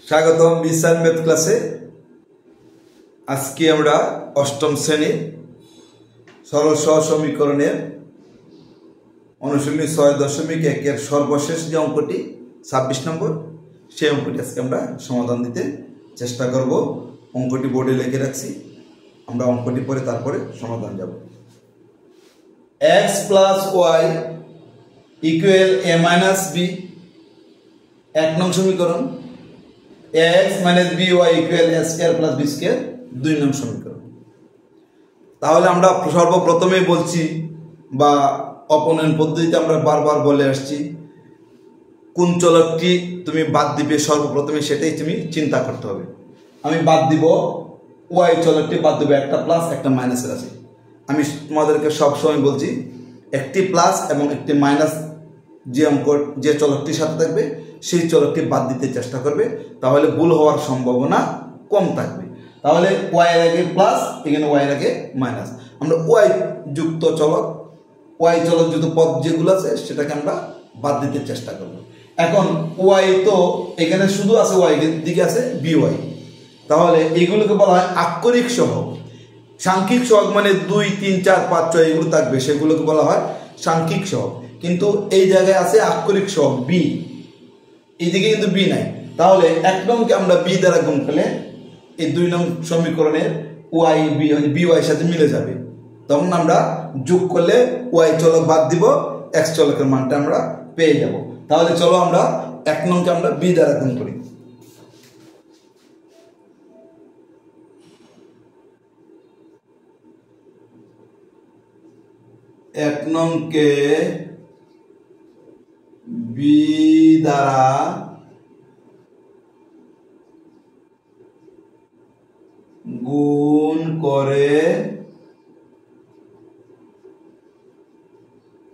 স্বাগতম বিসার ম্যাথ ক্লাসে। আজকে আমরা অষ্টম শ্রেণীর সরল সহজ সমীকরণের অনুশীলনী 6.1 এর সর্বশেষ যে অঙ্কটি 26 নম্বর, সেই অঙ্কটি আজকে আমরা সমাধান দিতে চেষ্টা করব। অঙ্কটি বোর্ডে লিখে রাখছি, আমরা অঙ্কটি পরে তারপরে সমাধান যাব। x + y = a - b, 1 নং সমীকরণ। x - by = a² + b², 2 নং সমীকরণ। তাহলে আমরা সর্বপ্রথমেই বলছি বা অপনয়ন পদ্ধতিতে আমরা বারবার বলে আসছি, কোন চলকটি তুমি বাদ দিবে সর্বপ্রথমে সেটাই তুমি চিন্তা করতে হবে। আমি বাদ দিব y চলকটি বাদ দেবো, একটা প্লাস একটা মাইনাসের আছে। আমি তোমাদেরকে সবসময় বলছি একটি প্লাস এবং একটি মাইনাস যে চলকটির সাথে থাকবে সেই চলকটি বাদ দিতে চেষ্টা করবে, তাহলে ভুল হওয়ার সম্ভাবনা কম থাকবে। তাহলে y এর আগে প্লাস, এখানে y এর আগে মাইনাস। আমরা y যুক্ত চলক, y চলক যুক্ত পদ যেগুলো আছে সেটাকে আমরা বাদ দিতে চেষ্টা করব। এখন y তো এখানে শুধু আছে, y এর দিকে আছে by, তাহলে এইগুলোকে বলা হয় আক্ষরিক সহগ। সাংখ্যিক সহগ মানে 2, 3, 4, 5, 6 এগুলো থাকবে, সেগুলোকে বলা হয় সাংখ্যিক সহগ। কিন্তু এই জায়গায় আছে আক্ষরিক সহগ b, এইদিকে কিন্তু b নাই। তাহলে 1 নংকে আমরা b দ্বারা গুণ করলে এই 2 নং সমীকরণের y by সাথে মিলে যাবে। তখন আমরা যোগ করলে y চলক বাদ দিব, x চলকের মানটা আমরা পেয়ে যাব। তাহলে চলো আমরা 1 নংকে আমরা b দ্বারা গুণ করি। এক নংকে b দ্বারা গুণ করে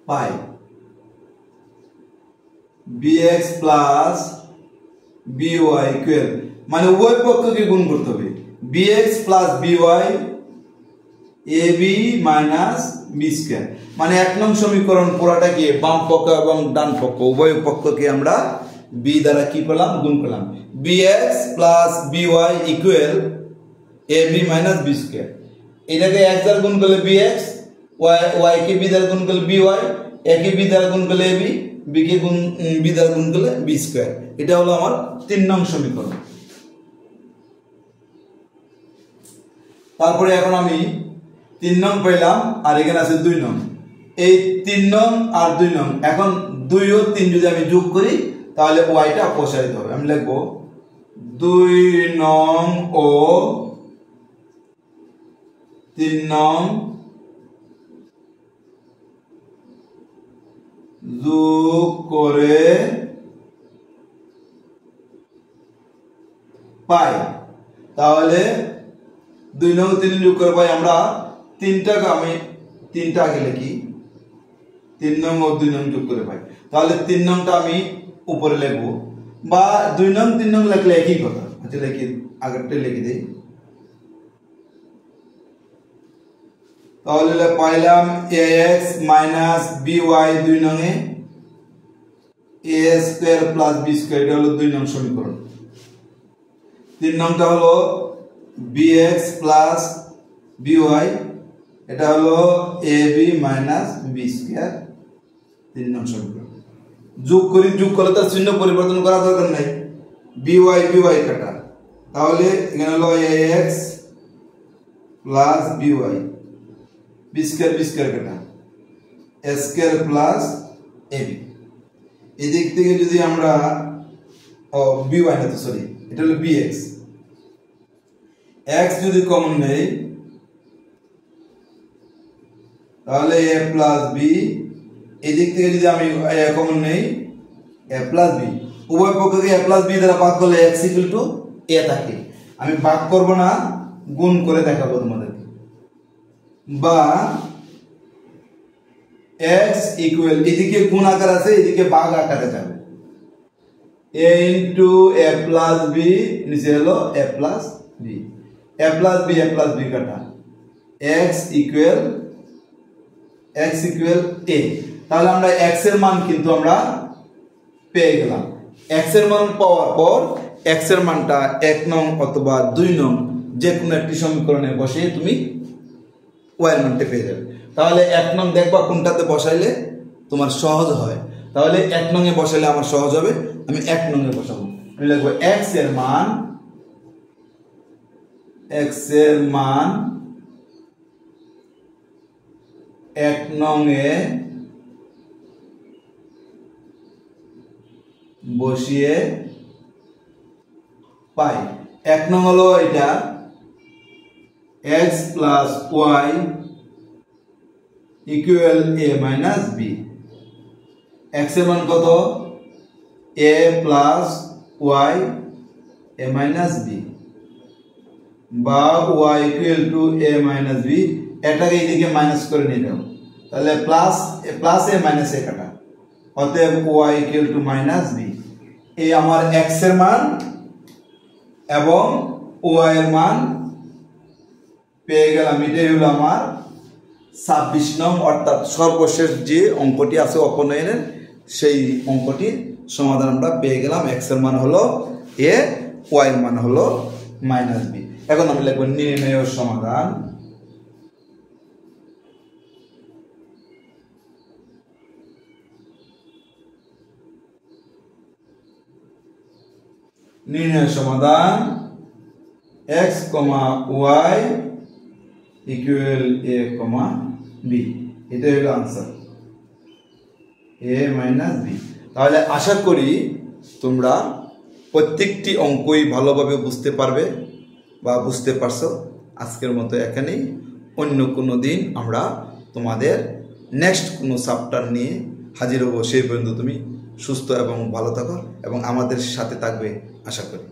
পাই bx + by ইকুয়াল, মানে উভয় পক্ষকে গুণ করতে হবে। bx + by ab - b², মানে 1 নং সমীকরণ পুরাটাকে বাম পক্ষ এবং ডান পক্ষ উভয় পক্ষকে আমরা b দ্বারা কি করলাম, গুণ করলাম। bx + by equal ab - b²। এটাকে x দ্বারা গুণ করলে bx, y কে b দ্বারা গুণ করলে by, a কে b দ্বারা গুণ করলে ab, b কে b দ্বারা গুণ করলে b²। এটা হলো আমার 3 নং সমীকরণ। তারপরে এখন আমি 3 নং পেলাম, আর এখানে আছে 2 নং। এই 3 নং আর 2 নং, এখন 2 ও 3 যদি আমি যোগ করি তাহলে y টা অপসারিত হবে। আমি লিখব 2 নং ও 3 নং যোগ করে পাই। তাহলে 2 নং 3 যোগ করে পাই আমরা 3টাকে, আমি 3টা আগে লিখি, 3 নং ও 2 নং যোগ করে পাই। তাহলে 3 নংটা আমি উপরে লিখব, বা 2 নং 3 নং লিখলে একই কথা। আচ্ছা লিখি, আগেরটা লিখে দেই। তাহলে পাইলাম ax - by 2 নং এ a² + b², এটা হলো 2 নং সমীকরণ। 3 নংটা হলো bx + by, এটা হলো ab - b², 3 নং সমীকরণ। যোগ করি, যোগ করলে তার চিহ্ন পরিবর্তন করা দরকার নাই, by কাটা। তাহলে এখানে হলো ax + by, b² কাটা, a² + ab। এদিক থেকে যদি আমরা by না তো সরি, এটা হলো bx, x যদি কমন নেই তাহলে a + b, এদিক থেকে যদি আমি a কমন নেই a + b, উভয় পক্ষকে a + b দ্বারা ভাগ করলে x = a থাকে। আমি ভাগ করব না, গুণ করে দেখাবো তোমাদেরকে। বা x ইকুয়াল, এদিকে গুণ আকার আছে, এদিকে ভাগ আকারে যাবে, a * a + b, নিচে হলো a + b, a + b কাটা, x ইকুয়াল a। তাহলে আমরা x এর মান কিন্তু আমরা পেয়ে গেলাম। x এর মান পাওয়ার পর এক্স এর মানটা 1 নং অথবা 2 নং যে কোনো একটি সমীকরণে বসিয়ে তুমি ওয়াই এর মানটা পেয়ে যাবে। তাহলে 1 নং দেখবা কোনটাতে বসাইলে তোমার সহজ হয়। তাহলে 1 নং এ বসাইলে আমার সহজ হবে, আমি 1 নং এ বসাবো। আমি লিখব x এর মান 1 নং এ বসিয়ে পাই। 1 নং হলো এটা x plus y equal a minus b। x এর মান কত? a plus y a minus b বা y equal to a minus b। এটাকে এইদিকে মাইনাস করে নিয়ে যাও, তাহলে প্লাস a মাইনাস a কাটা, অতএব y equal to minus b। এই আমার x এর মান এবং y এর মান পেয়ে গেলাম। এটাই হলো আমার 26 নং, অর্থাৎ সর্বশেষ যে অঙ্কটি আছে অপনয়নের সেই অঙ্কটির সমাধান আমরা পেয়ে গেলাম। x এর মান হলো a, y এর মান হলো মাইনাস b। এখন আমি লিখব নির্ণয় সমাধান। নির্ণয় সমাধান x, y equal a, b। এটা হলো আনসার a মাইনাস b। তাহলে আশা করি তোমরা প্রত্যেকটি অঙ্কই ভালোভাবে বুঝতে পারবে বা বুঝতে পারছো। আজকের মতো এখানেই, অন্য কোনো দিন আমরা তোমাদের নেক্সট কোনো চ্যাপ্টার নিয়ে হাজির হব। সেই পর্যন্ত তুমি সুস্থ এবং ভালো থাকো এবং আমাদের সাথে থাকবে আশা করি।